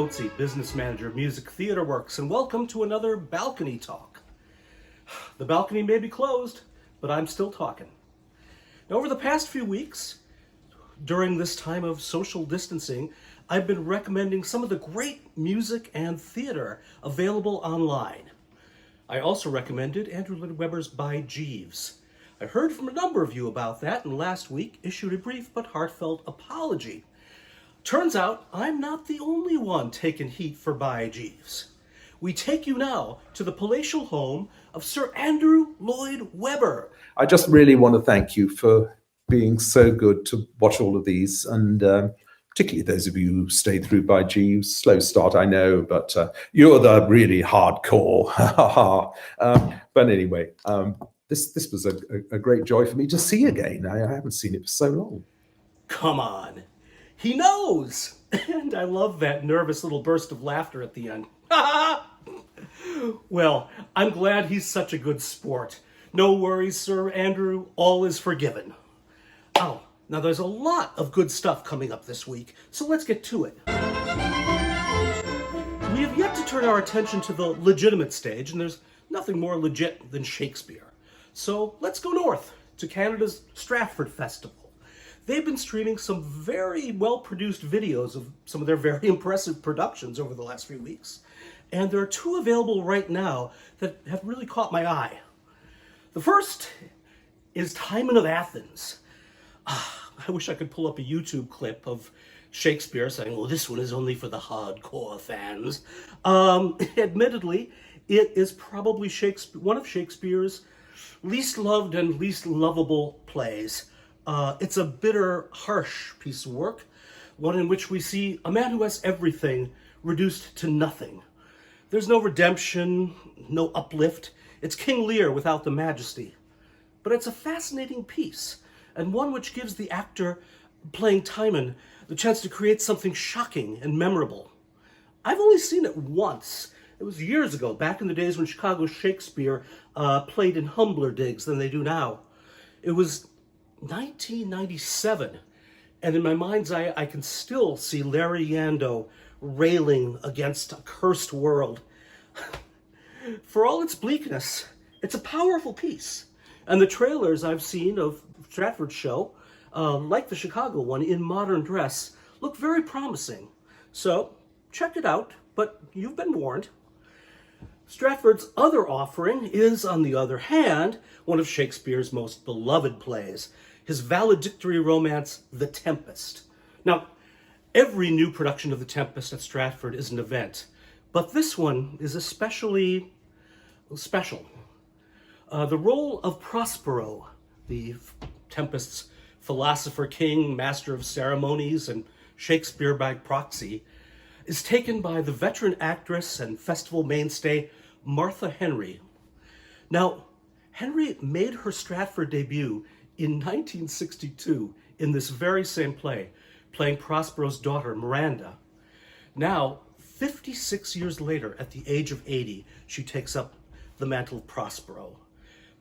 Jonesy, business manager, Music Theater Works, and welcome to another Balcony Talk. The balcony may be closed, but I'm still talking. Now, over the past few weeks, during this time of social distancing, I've been recommending some of the great music and theater available online. I also recommended Andrew Lloyd Webber's By Jeeves. I heard from a number of you about that, and last week issued a brief but heartfelt apology. Turns out I'm not the only one taking heat for By Jeeves. We take you now to the palatial home of Sir Andrew Lloyd Webber. I just really want to thank you for being so good to watch all of these, and particularly those of you who stayed through By Jeeves. Slow start, I know, but you're the really hardcore. But anyway, this was a great joy for me to see again. I haven't seen it for so long. Come on. He knows! And I love that nervous little burst of laughter at the end. Well, I'm glad he's such a good sport. No worries, Sir Andrew. All is forgiven. Oh, now there's a lot of good stuff coming up this week, so let's get to it. We have yet to turn our attention to the legitimate stage, and there's nothing more legit than Shakespeare. So let's go north to Canada's Stratford Festival. They've been streaming some very well-produced videos of some of their very impressive productions over the last few weeks. And there are two available right now that have really caught my eye. The first is Timon of Athens. I wish I could pull up a YouTube clip of Shakespeare saying, well, this one is only for the hardcore fans. Admittedly, it is probably one of Shakespeare's least loved and least lovable plays. It's a bitter, harsh piece of work, one in which we see a man who has everything reduced to nothing. There's no redemption, no uplift. It's King Lear without the majesty. But it's a fascinating piece, and one which gives the actor playing Timon the chance to create something shocking and memorable. I've only seen it once. It was years ago, back in the days when Chicago Shakespeare played in humbler digs than they do now. It was 1997, and in my mind's eye, I can still see Larry Yando railing against a cursed world. For all its bleakness, it's a powerful piece, and the trailers I've seen of Stratford's show, like the Chicago one in modern dress, look very promising. So check it out, but you've been warned. Stratford's other offering is, on the other hand, one of Shakespeare's most beloved plays, his valedictory romance, The Tempest. Now, every new production of The Tempest at Stratford is an event, but this one is especially special. The role of Prospero, the Tempest's philosopher king, master of ceremonies, and Shakespeare by proxy, is taken by the veteran actress and festival mainstay Martha Henry. Now, Henry made her Stratford debut in 1962 in this very same play, playing Prospero's daughter, Miranda. Now, 56 years later, at the age of 80, she takes up the mantle of Prospero.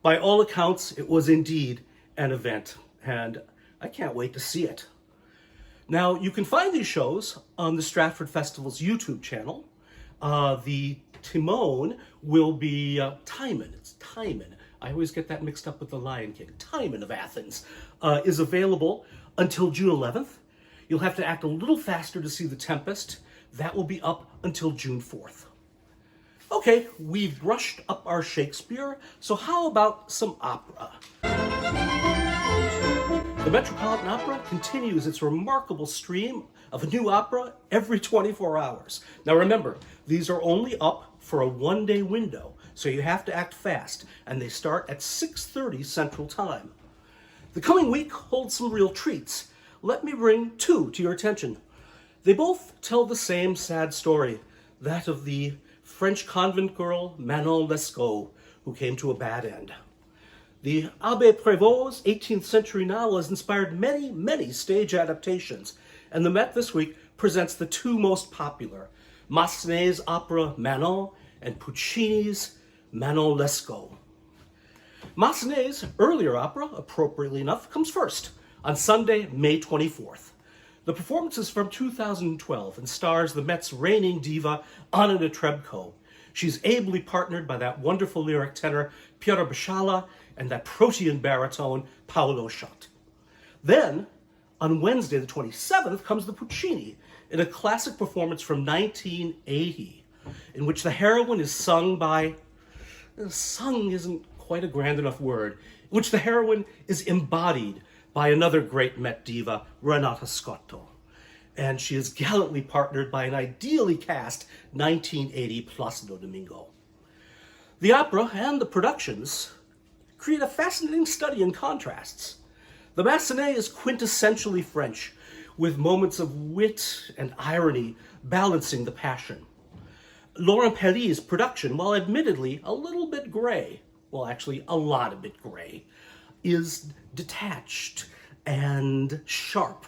By all accounts, it was indeed an event, and I can't wait to see it. Now, you can find these shows on the Stratford Festival's YouTube channel. The Timon will be Timon. It's Timon. I always get that mixed up with the Lion King. Timon of Athens is available until June 11th. You'll have to act a little faster to see The Tempest. That will be up until June 4th. Okay, we've brushed up our Shakespeare, so how about some opera? The Metropolitan Opera continues its remarkable stream of a new opera every 24 hours. Now remember, these are only up for a one-day window, so you have to act fast, and they start at 6:30 Central Time. The coming week holds some real treats. Let me bring two to your attention. They both tell the same sad story, that of the French convent girl Manon Lescaut, who came to a bad end. The Abbé Prévost's 18th century novel has inspired many, many stage adaptations, and the Met this week presents the two most popular, Massenet's opera Manon and Puccini's Manon Lescaut. Massenet's earlier opera, appropriately enough, comes first on Sunday, May 24th. The performance is from 2012 and stars the Met's reigning diva, Anna Netrebko. She's ably partnered by that wonderful lyric tenor, Piero Biscialla, and that protean baritone, Paolo Schott. Then, on Wednesday the 27th, comes the Puccini, in a classic performance from 1980, in which the heroine is sung by... Sung isn't quite a grand enough word. In which the heroine is embodied by another great Met diva, Renata Scotto. And she is gallantly partnered by an ideally cast 1980 Placido Domingo. The opera and the productions create a fascinating study in contrasts. The Massenet is quintessentially French, with moments of wit and irony balancing the passion. Laurent Pelly's production, while admittedly a little bit gray, well, actually a lot of bit gray, is detached and sharp.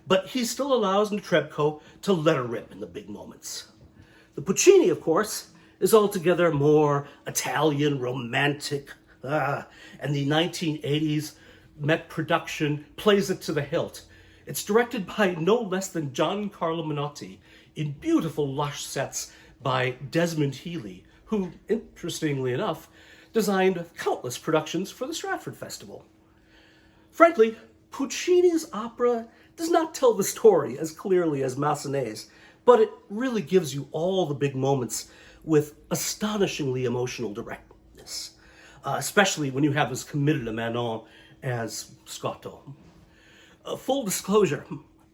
But he still allows Netrebko to let her rip in the big moments. The Puccini, of course, is altogether more Italian, romantic, and the 1980s Met production plays it to the hilt. It's directed by no less than Giancarlo Menotti in beautiful, lush sets by Desmond Healy, who, interestingly enough, designed countless productions for the Stratford Festival. Frankly, Puccini's opera does not tell the story as clearly as Massenet's, but it really gives you all the big moments with astonishingly emotional directness, especially when you have as committed a Manon as Scotto. Full disclosure,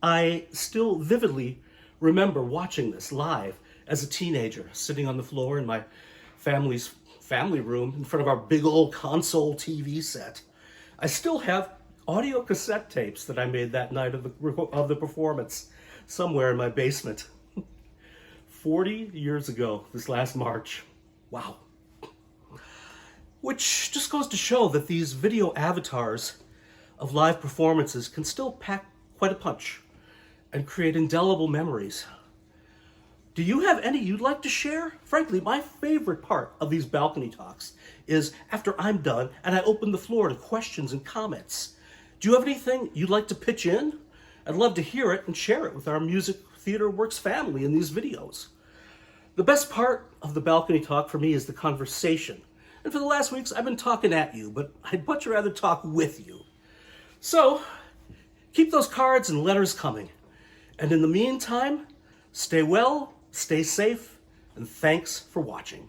I still vividly remember watching this live as a teenager, sitting on the floor in my family's family room in front of our big old console TV set. I still have audio cassette tapes that I made that night of the performance somewhere in my basement. 40 years ago, this last March. Wow. Which just goes to show that these video avatars of live performances can still pack quite a punch and create indelible memories. Do you have any you'd like to share? Frankly, my favorite part of these balcony talks is after I'm done and I open the floor to questions and comments. Do you have anything you'd like to pitch in? I'd love to hear it and share it with our Music Theater Works family in these videos. The best part of the balcony talk for me is the conversation. And for the last weeks, I've been talking at you, but I'd much rather talk with you. So, keep those cards and letters coming. And in the meantime, stay well, stay safe, and thanks for watching.